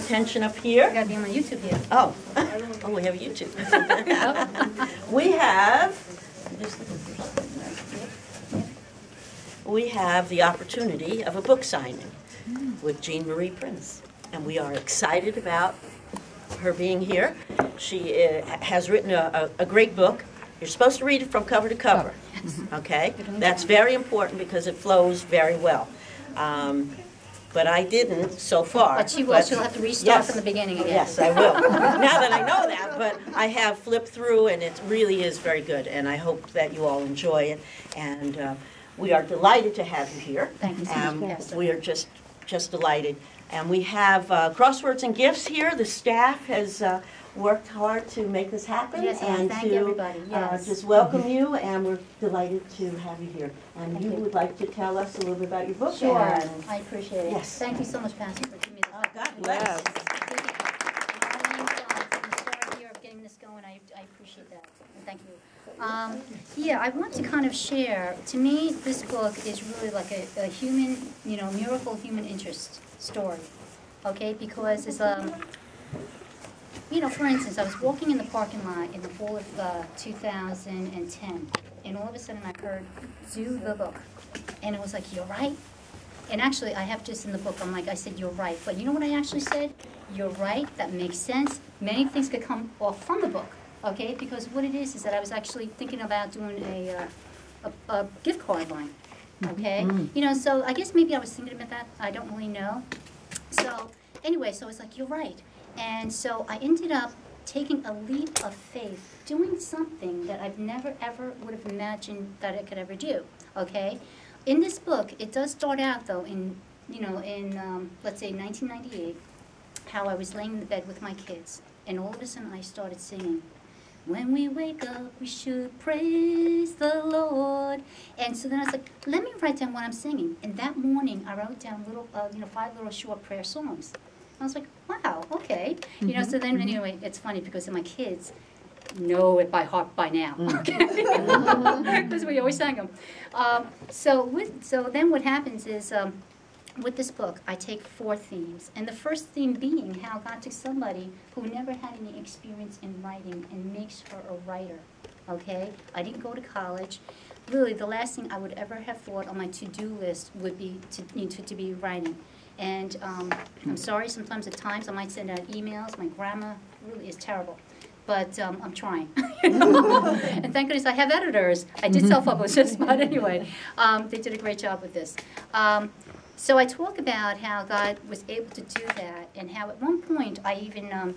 attention up here. You gotta be on YouTube here. Oh, oh, we have YouTube. We have, we have the opportunity of a book signing with Jean Marie Prince, and we are excited about her being here. She has written a great book. You're supposed to read it from cover to cover, okay? That's very important because it flows very well. But I didn't so far. But she will. She'll have to restart from the beginning again. Yes, I will. Now that I know that, but I have flipped through, and it really is very good. And I hope that you all enjoy it. And we are delighted to have you here. Thank you so much. We are just delighted. And we have crosswords and gifts here. The staff has worked hard to make this happen. Yes, and thank everybody. Yes. Just welcome you, and we're delighted to have you here. And you would like to tell us a little bit about your book? Sure, I appreciate it. Yes. Thank you so much, Pastor, for giving me this. Oh, God bless. Getting this going, I appreciate that. Thank you. Yeah, I want to kind of share. To me, this book is really like a human, miracle human interest story. Okay, because it's for instance, I was walking in the parking lot in the fall of 2010, and all of a sudden I heard, "Do the book," and it was like, "You're right." And actually, I have just in the book, I said, "You're right," but you know what I actually said? "You're right. That makes sense. Many things could come off from the book." Okay, because what it is that I was actually thinking about doing a gift card line. Okay, so I guess maybe I was thinking about that. I don't really know. So anyway, so it's like, you're right. And so I ended up taking a leap of faith, doing something that I've never ever would have imagined that I could ever do. Okay, in this book, it does start out though in let's say 1998, how I was laying in the bed with my kids, and all of a sudden I started singing, "When we wake up, we should praise the Lord." And so then I was like, let me write down what I'm singing. And that morning, I wrote down 5 little short prayer songs. I was like, wow, okay. So then anyway, it's funny because my kids know it by heart by now. Okay, because we always sang them. So then what happens is, with this book, I take 4 themes, and the first theme being how God took somebody who never had any experience in writing and makes her a writer, okay? I didn't go to college. Really, the last thing I would ever have thought on my to-do list would be to be writing. And I'm sorry, sometimes at times I might send out emails. My grammar really is terrible. But I'm trying. And thank goodness I have editors. I did self-publish, but anyway, they did a great job with this. So I talk about how God was able to do that, and how at one point I even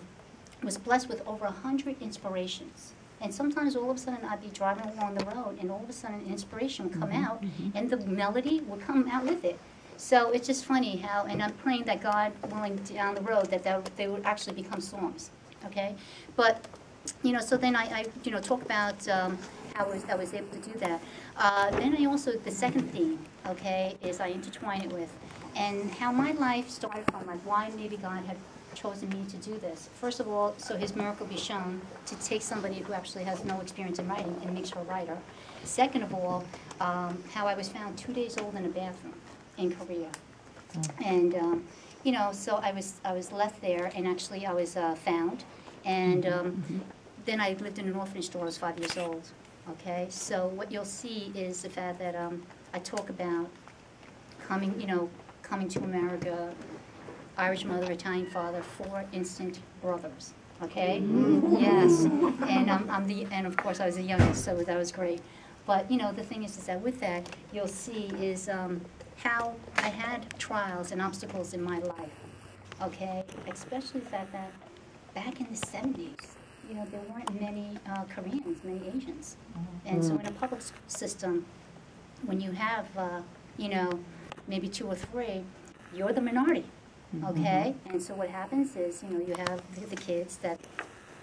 was blessed with over 100 inspirations. And sometimes all of a sudden I'd be driving along the road, and all of a sudden an inspiration would come out, and the melody would come out with it. So it's just funny how, and I'm praying that God, willing down the road, that they would actually become songs, okay? But, so then I talk about how I was able to do that. Then I also, the second theme, okay, is I intertwine it with, and how my life started from, like, why maybe God had chosen me to do this. First of all, so His miracle be shown, to take somebody who actually has no experience in writing and makes her a writer. Second of all, how I was found 2 days old in a bathroom in Korea. And, so I was left there, and actually I was found, and then I lived in an orphanage store. I was 5 years old. Okay, so what you'll see is the fact that I talk about coming to America, Irish mother, Italian father, 4 instant brothers. Okay, yes, and and of course I was the youngest, so that was great. But the thing is that with that you'll see is how I had trials and obstacles in my life. Okay, especially the fact that back in the 70s. There weren't many Koreans, many Asians. And so in a public system, when you have, maybe 2 or 3, you're the minority, okay? And so what happens is, you have the kids that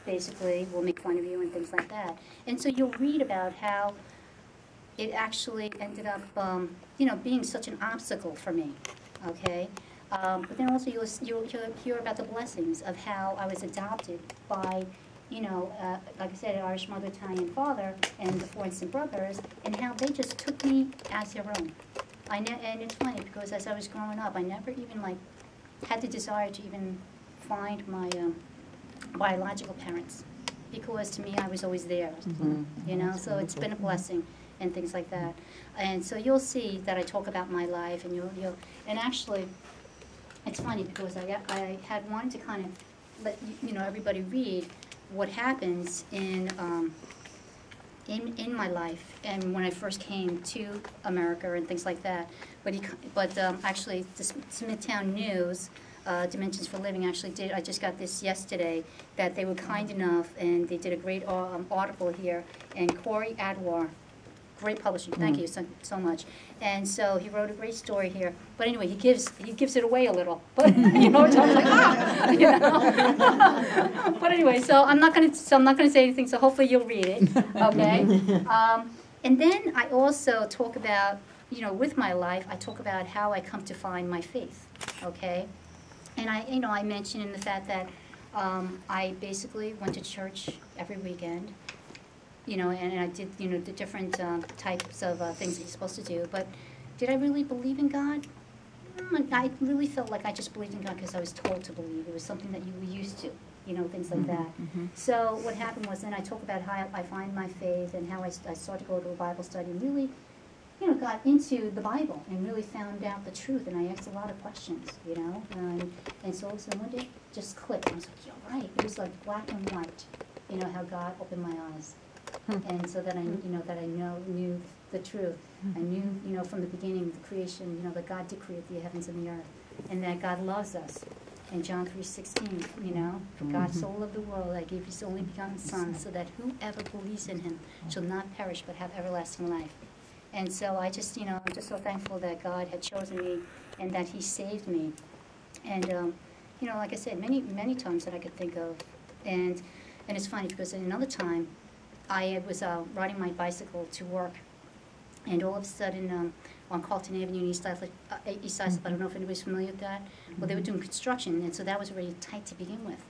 basically will make fun of you and things like that. And so you'll read about how it actually ended up, being such an obstacle for me, okay? But then also you'll hear about the blessings of how I was adopted by like I said, an Irish mother, Italian father, and the 4 instant brothers, and how they just took me as their own. And it's funny because as I was growing up, I never even had the desire to even find my biological parents, because to me I was always there, you know, so it's been a blessing and things like that. And so you'll see that I talk about my life, and and actually it's funny because I had wanted to kind of let you know, everybody read what happens in my life and when I first came to America and things like that. But actually, the Smithtown News, Dimensions for Living, actually did. I just got this yesterday, that they were kind enough and they did a great article here. And Corey Adwar, great publishing. Thank you so much. And so he wrote a great story here. But anyway, he gives it away a little. But you know, so I was like, you know. But anyway, so I'm not gonna say anything. So hopefully you'll read it, okay? And then I also talk about, you know, with my life, I talk about how I come to find my faith, okay? And I mentioned in the fact that I basically went to church every weekend. You know, and I did, you know, the different types of things that you're supposed to do. But did I really believe in God? I really felt like I just believed in God because I was told to believe. It was something that you were used to, you know, things like that. So what happened was then I talk about how I find my faith and how I started to go to a Bible study and really, you know, got into the Bible and really found out the truth. And I asked a lot of questions, you know. And so all of a sudden one day it just clicked. I was like, you're right. It was like black and white, you know, how God opened my eyes. And so that I knew the truth. I knew, you know, from the beginning, the creation, you know, that God did create the heavens and the earth, and that God loves us. In John 3:16, you know, for God so loved the world that He gave His only begotten Son, so that whoever believes in Him shall not perish but have everlasting life. And so I just, you know, I'm just so thankful that God had chosen me and that He saved me. And you know, like I said, many times that I could think of, and it's funny because at another time, I was riding my bicycle to work, and all of a sudden on Carlton Avenue in East Islip, I don't know if anybody's familiar with that. Well, they were doing construction, and so that was already tight to begin with.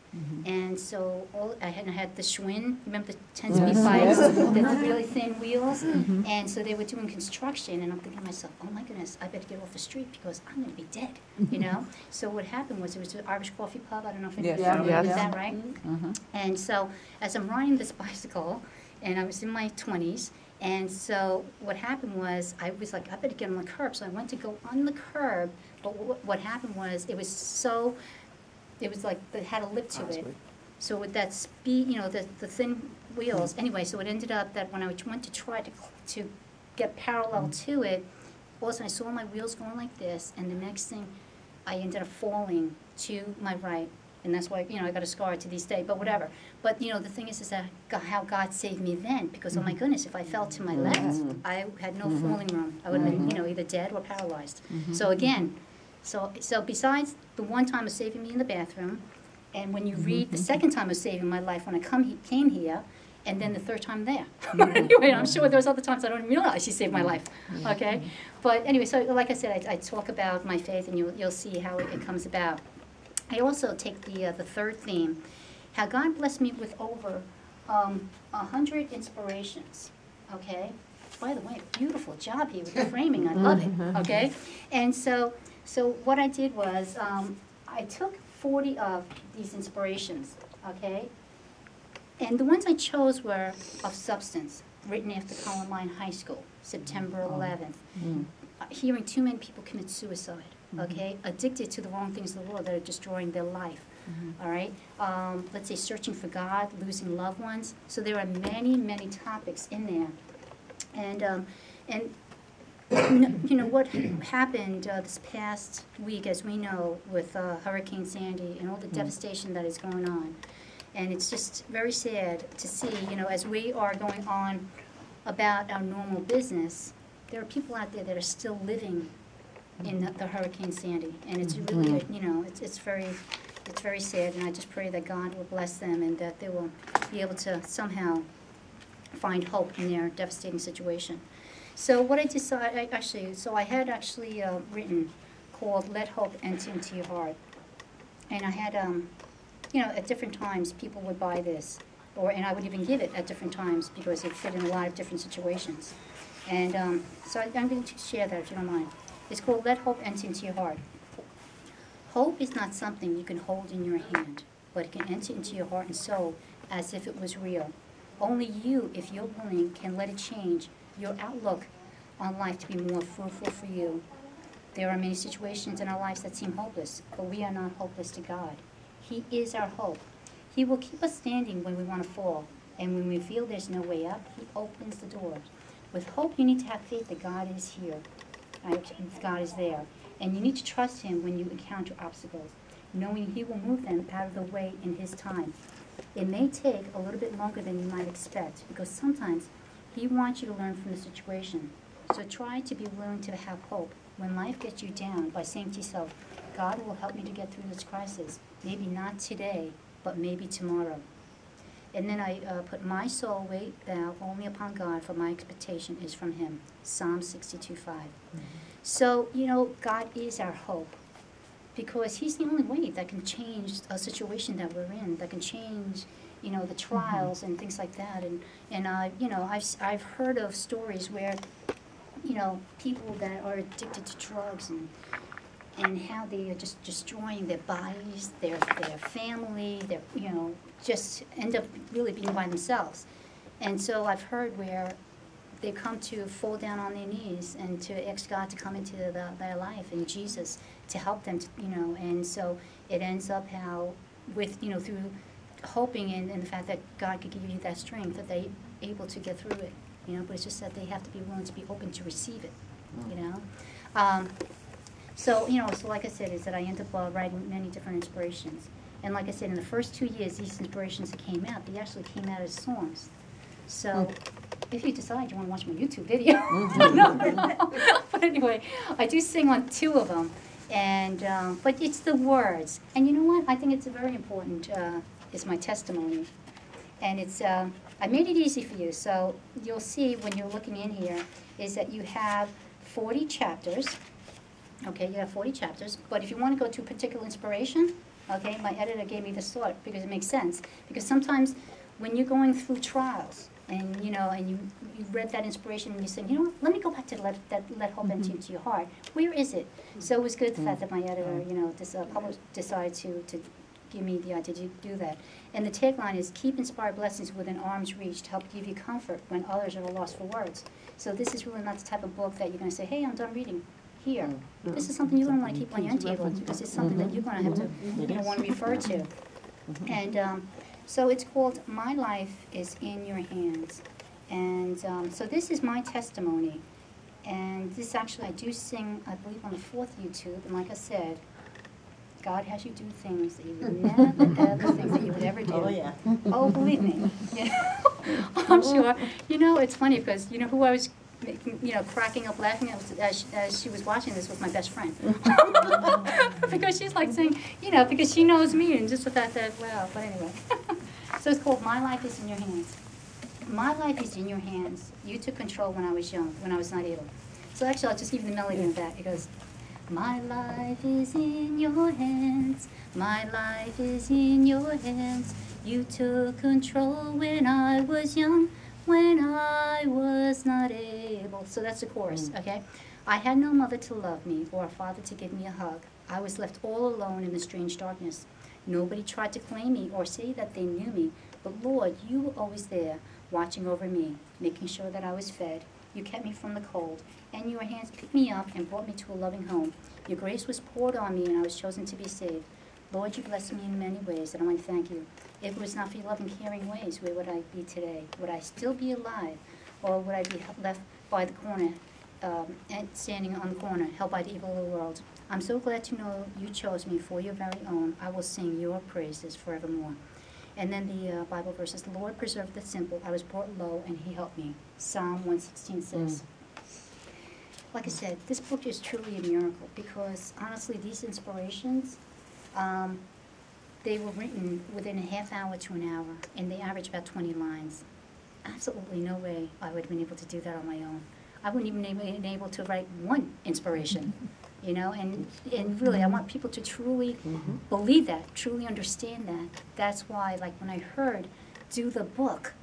And so I had the Schwinn, remember the 10-speed bikes, the really thin wheels? And so they were doing construction, and I'm thinking to myself, oh my goodness, I better get off the street because I'm going to be dead, you know? So what happened was, it was an Irish coffee pub, I don't know if anybody's familiar with that, right? And so as I'm riding this bicycle, and I was in my 20s, and so what happened was, I was like, I better get on the curb. So I went to go on the curb, but what happened was, it was like, it had a lip to it. So with that speed, you know, the thin wheels, anyway, so it ended up that when I went to try to get parallel to it, all of a sudden I saw my wheels going like this, and the next thing, I ended up falling to my right. And that's why, you know, I got a scar to this day, but whatever. But, you know, the thing is that how God saved me then, because, oh my goodness, if I fell to my left, I had no falling room. I would have been, you know, either dead or paralyzed. So again, so besides the one time of saving me in the bathroom, and when you read the second time of saving my life when I came here, and then the third time there. Anyway, I'm sure there was other times I don't even realize He saved my life, okay? But anyway, so like I said, I talk about my faith, and you'll see how it comes about. I also take the third theme, how God blessed me with over 100 inspirations, okay? By the way, beautiful job here with the framing, I love it, okay? And so what I did was, I took 40 of these inspirations, okay? And the ones I chose were of substance, written after Columbine High School, September 11th. Hearing too many people commit suicide. Okay, addicted to the wrong things in the world that are destroying their life. All right, let's say searching for God, losing loved ones. So there are many topics in there, and you know what happened this past week, as we know, with Hurricane Sandy and all the devastation that is going on, and it's just very sad to see. You know, as we are going on about our normal business, there are people out there that are still living in the Hurricane Sandy, and it's really, you know, it's very sad, and I just pray that God will bless them and that they will be able to somehow find hope in their devastating situation. So what I decided, I had actually written called "Let Hope Enter Into Your Heart," and I had, you know, at different times people would buy this, and I would even give it at different times because it fit in a lot of different situations, and so I'm going to share that if you don't mind. It's called "Let Hope Enter Into Your Heart." Hope is not something you can hold in your hand, but it can enter into your heart and soul as if it was real. Only you, if you're willing, can let it change your outlook on life to be more fruitful for you. There are many situations in our lives that seem hopeless, but we are not hopeless to God. He is our hope. He will keep us standing when we want to fall, and when we feel there's no way up, He opens the door. With hope, you need to have faith that God is here. God is there. And you need to trust Him when you encounter obstacles, knowing He will move them out of the way in His time. It may take a little bit longer than you might expect, because sometimes He wants you to learn from the situation. So try to be willing to have hope. When life gets you down, by saying to yourself, God will help me to get through this crisis. Maybe not today, but maybe tomorrow. And then I put, my soul wait thou only upon God, for my expectation is from Him. Psalm 62:5. So, you know, God is our hope, because He's the only way that can change a situation that we're in, that can change, you know, the trials and things like that. And you know, I've heard of stories where, you know, people that are addicted to drugs and how they are just destroying their bodies, their family, their, you know, just end up really being by themselves. And so I've heard where they come to fall down on their knees and to ask God to come into their life and Jesus to help them, to, you know. And so it ends up how, with, you know, through hoping and the fact that God could give you that strength, that they're able to get through it, you know. But it's just that they have to be willing to be open to receive it, you know. So, you know, so like I said, is that I end up writing many different inspirations. And like I said, in the first 2 years, these inspirations that came out, they actually came out as songs. So if you decide you want to watch my YouTube video, no. But anyway, I do sing on 2 of them. And, but it's the words. And you know what? I think it's a very important, it's my testimony. And it's, I made it easy for you. So you'll see when you're looking in here is that you have 40 chapters. Okay, you have 40 chapters, but if you want to go to a particular inspiration, okay, my editor gave me this thought because it makes sense. Because sometimes when you're going through trials, and you know, and you read that inspiration and you said, you know what, let me go back to let hope enter into your heart. Where is it? So it was good the fact that my editor, you know, decided to give me the idea to do that. And the tagline is, keep inspired blessings within arm's reach to help give you comfort when others are at a loss for words. So this is really not the type of book that you're going to say, hey, I'm done reading. Here. This is something you're going to want to keep on your end table, because it's something that you're going to have to, you know, want to refer to. And so it's called My Life is in Your Hands. And so this is my testimony. And this actually, I do sing, I believe, on the 4th YouTube. And like I said, God has you do things that you would never, ever think that you would ever do. Oh, yeah. Oh, believe me. You know, I'm sure. You know, it's funny because, you know, who I was, you know, cracking up laughing as she was watching this was my best friend. Because she's like saying, you know, because she knows me and just the fact that, wow, but anyway. So it's called My Life is in Your Hands. My life is in your hands. You took control when I was young, when I was not able. So actually, I'll just give you the melody of that. It goes, my life is in your hands. My life is in your hands. You took control when I was young, when I was not able. So that's the chorus, okay? I had no mother to love me or a father to give me a hug. I was left all alone in the strange darkness. Nobody tried to claim me or say that they knew me. But Lord, you were always there, watching over me, making sure that I was fed. You kept me from the cold, and your hands picked me up and brought me to a loving home. Your grace was poured on me, and I was chosen to be saved. Lord, you blessed me in many ways, and I want to thank you. If it was not for your loving, caring ways, where would I be today? Would I still be alive, or would I be left by the corner, and standing on the corner, held by the evil of the world? I'm so glad to know you chose me for your very own. I will sing your praises forevermore. And then the Bible verses, the Lord preserved the simple. I was brought low, and he helped me. Psalm 116:6. Like I said, this book is truly a miracle because, honestly, these inspirations, they were written within a half hour to an hour, and they average about 20 lines. Absolutely no way I would have been able to do that on my own. I wouldn't even have been able to write one inspiration, you know, and really I want people to truly believe that, truly understand that. That's why, like, when I heard, do the book,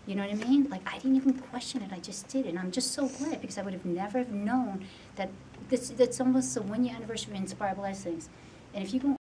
you know what I mean? Like, I didn't even question it, I just did it, and I'm just so glad because I would have never known that that's almost a 1-year anniversary of Inspired Blessings. And if you go